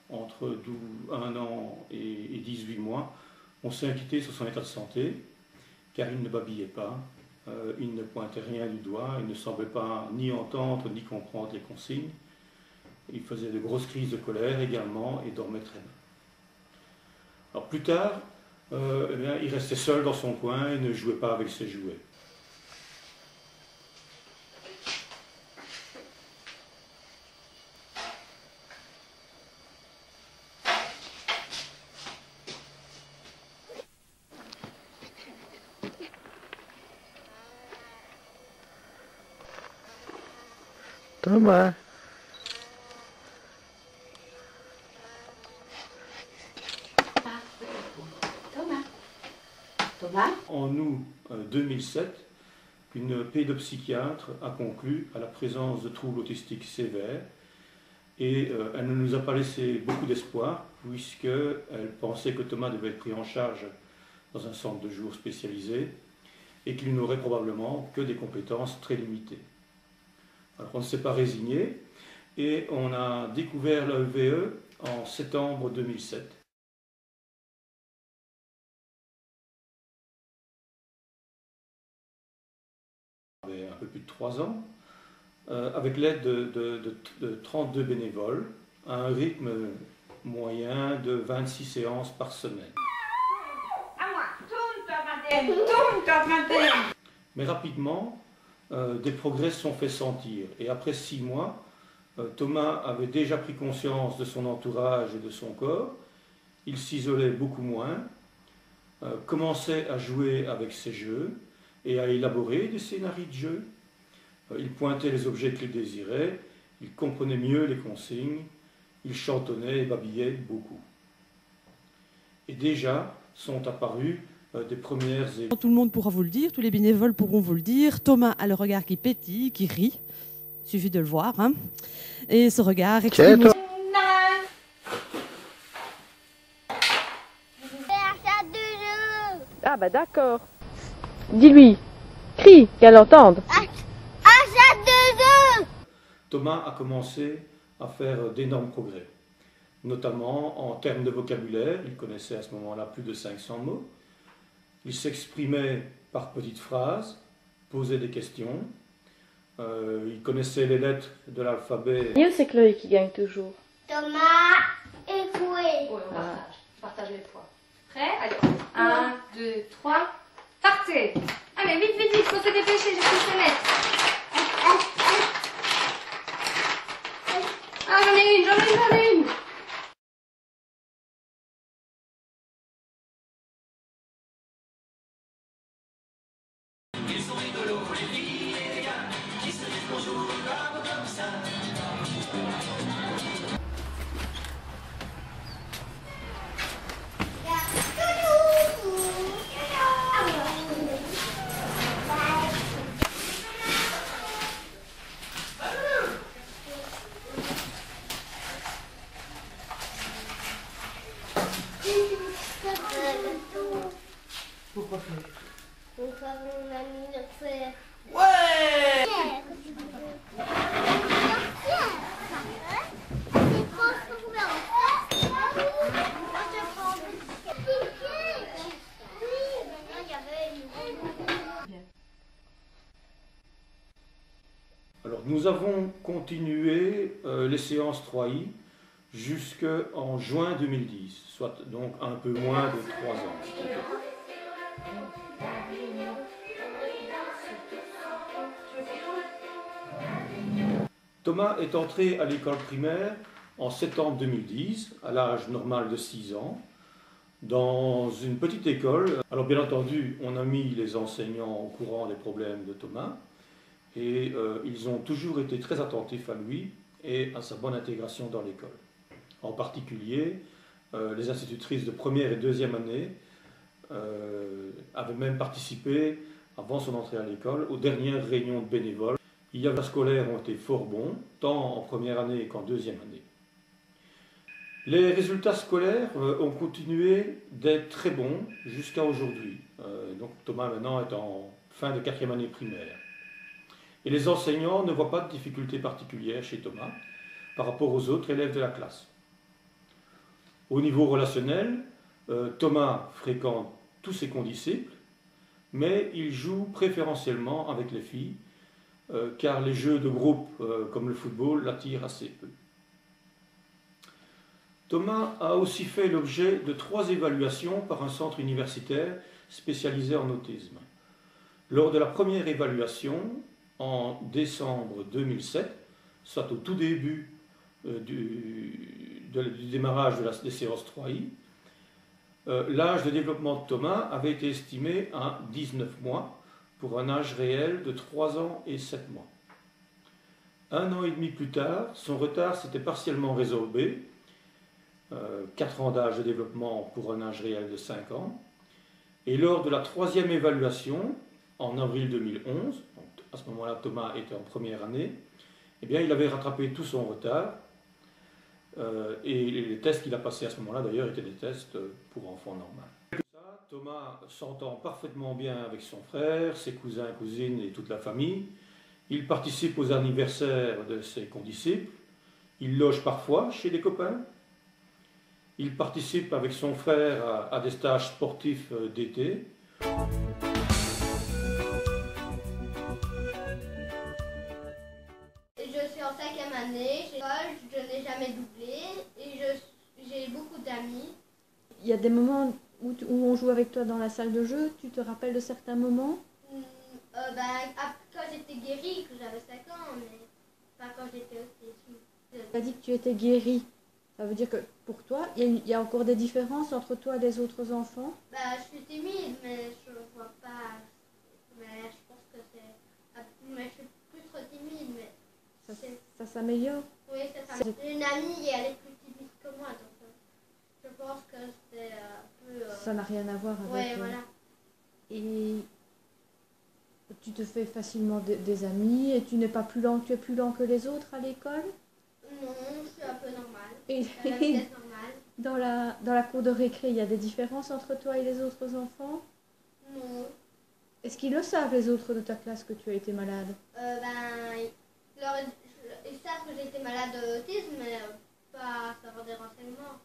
Entre 1 an et 18 mois, on s'est inquiété sur son état de santé, car il ne babillait pas, il ne pointait rien du doigt, il ne semblait pas ni entendre ni comprendre les consignes. Il faisait de grosses crises de colère également et dormait très mal. Alors plus tard, il restait seul dans son coin et ne jouait pas avec ses jouets. Thomas. Thomas. En août 2007, une pédopsychiatre a conclu à la présence de troubles autistiques sévères et elle ne nous a pas laissé beaucoup d'espoir puisqu'elle pensait que Thomas devait être pris en charge dans un centre de jour spécialisé et qu'il n'aurait probablement que des compétences très limitées. Alors on ne s'est pas résigné et on a découvert l'AEVE en septembre 2007. Un peu plus de 3 ans, avec l'aide de 32 bénévoles, à un rythme moyen de 26 séances par semaine. Mais rapidement, des progrès se sont fait sentir. Et après 6 mois, Thomas avait déjà pris conscience de son entourage et de son corps. Il s'isolait beaucoup moins, commençait à jouer avec ses jeux et à élaborer des scénarios de jeu. Il pointait les objets qu'il désirait, il comprenait mieux les consignes, il chantonnait et babillait beaucoup. Et déjà sont apparues des premières... Tout le monde pourra vous le dire, tous les bénévoles pourront vous le dire. Thomas a le regard qui pétille, qui rit. Il suffit de le voir. Hein. Et ce regard exprime aussi... Ah bah d'accord. Dis-lui, crie, qu'elle entende. Thomas a commencé à faire d'énormes progrès, notamment en termes de vocabulaire. Il connaissait à ce moment-là plus de 500 mots. Il s'exprimait par petites phrases, posait des questions. Il connaissait les lettres de l'alphabet. Mieux, c'est Chloé qui gagne toujours. Thomas et Chloé. Oui, on partage les poids. Prêt? Allez, 1, 2, 3, partez! Allez, vite, vite, vite, faut se dépêcher, je suis se mettre. Ah, j'en ai une! Pourquoi faire? On a mis notre frère. Ouais! Alors nous avons continué les séances 3i jusqu'en juin 2010, soit donc un peu moins de 3 ans. Thomas est entré à l'école primaire en septembre 2010, à l'âge normal de 6 ans, dans une petite école. Alors bien entendu, on a mis les enseignants au courant des problèmes de Thomas et ils ont toujours été très attentifs à lui et à sa bonne intégration dans l'école. En particulier, les institutrices de première et deuxième année avaient même participé, avant son entrée à l'école, aux dernières réunions de bénévoles. Les résultats scolaires ont été fort bons, tant en première année qu'en deuxième année. Les résultats scolaires ont continué d'être très bons jusqu'à aujourd'hui. Donc Thomas maintenant est en fin de 4e année primaire. Et les enseignants ne voient pas de difficultés particulières chez Thomas par rapport aux autres élèves de la classe. Au niveau relationnel, Thomas fréquente tous ses condisciples, mais il joue préférentiellement avec les filles, car les jeux de groupe comme le football l'attirent assez peu. Thomas a aussi fait l'objet de 3 évaluations par un centre universitaire spécialisé en autisme. Lors de la première évaluation, en décembre 2007, soit au tout début du démarrage des séances 3i, l'âge de développement de Thomas avait été estimé à 19 mois pour un âge réel de 3 ans et 7 mois. 1 an et demi plus tard, son retard s'était partiellement résorbé, 4 ans d'âge de développement pour un âge réel de 5 ans, et lors de la 3e évaluation, en avril 2011, donc à ce moment-là Thomas était en première année, eh bien, il avait rattrapé tout son retard, et les tests qu'il a passés à ce moment-là d'ailleurs étaient des tests pour enfants normaux. Thomas s'entend parfaitement bien avec son frère, ses cousins, cousines et toute la famille. Il participe aux anniversaires de ses condisciples, il loge parfois chez des copains, il participe avec son frère à des stages sportifs d'été. Je suis en 5e année, je n'ai jamais doublé et j'ai beaucoup d'amis. Il y a des moments où on joue avec toi dans la salle de jeu, tu te rappelles de certains moments? Quand j'étais guérie, que j'avais 5 ans, mais pas quand j'étais autiste. Tu as dit que tu étais guérie. Ça veut dire que pour toi, il y a encore des différences entre toi et les autres enfants? Je suis timide, mais je vois pas. Mais je pense que c'est. Mais je suis plus trop timide, mais. Ça s'améliore? Oui, ça s'améliore. J'ai une amie et elle est plus timide que moi, donc je pense que c'est un peu. Ça n'a rien à voir avec. Oui, voilà. Et tu te fais facilement des amis et tu n'es pas plus lent, tu es plus lent que les autres à l'école? Non, je suis un peu normale. Et À la vitesse normale. dans la cour de récré, il y a des différences entre toi et les autres enfants? Non. Est-ce qu'ils le savent, les autres de ta classe, que tu as été malade? Ils savent que j'ai été malade d'autisme, mais pas savoir des renseignements.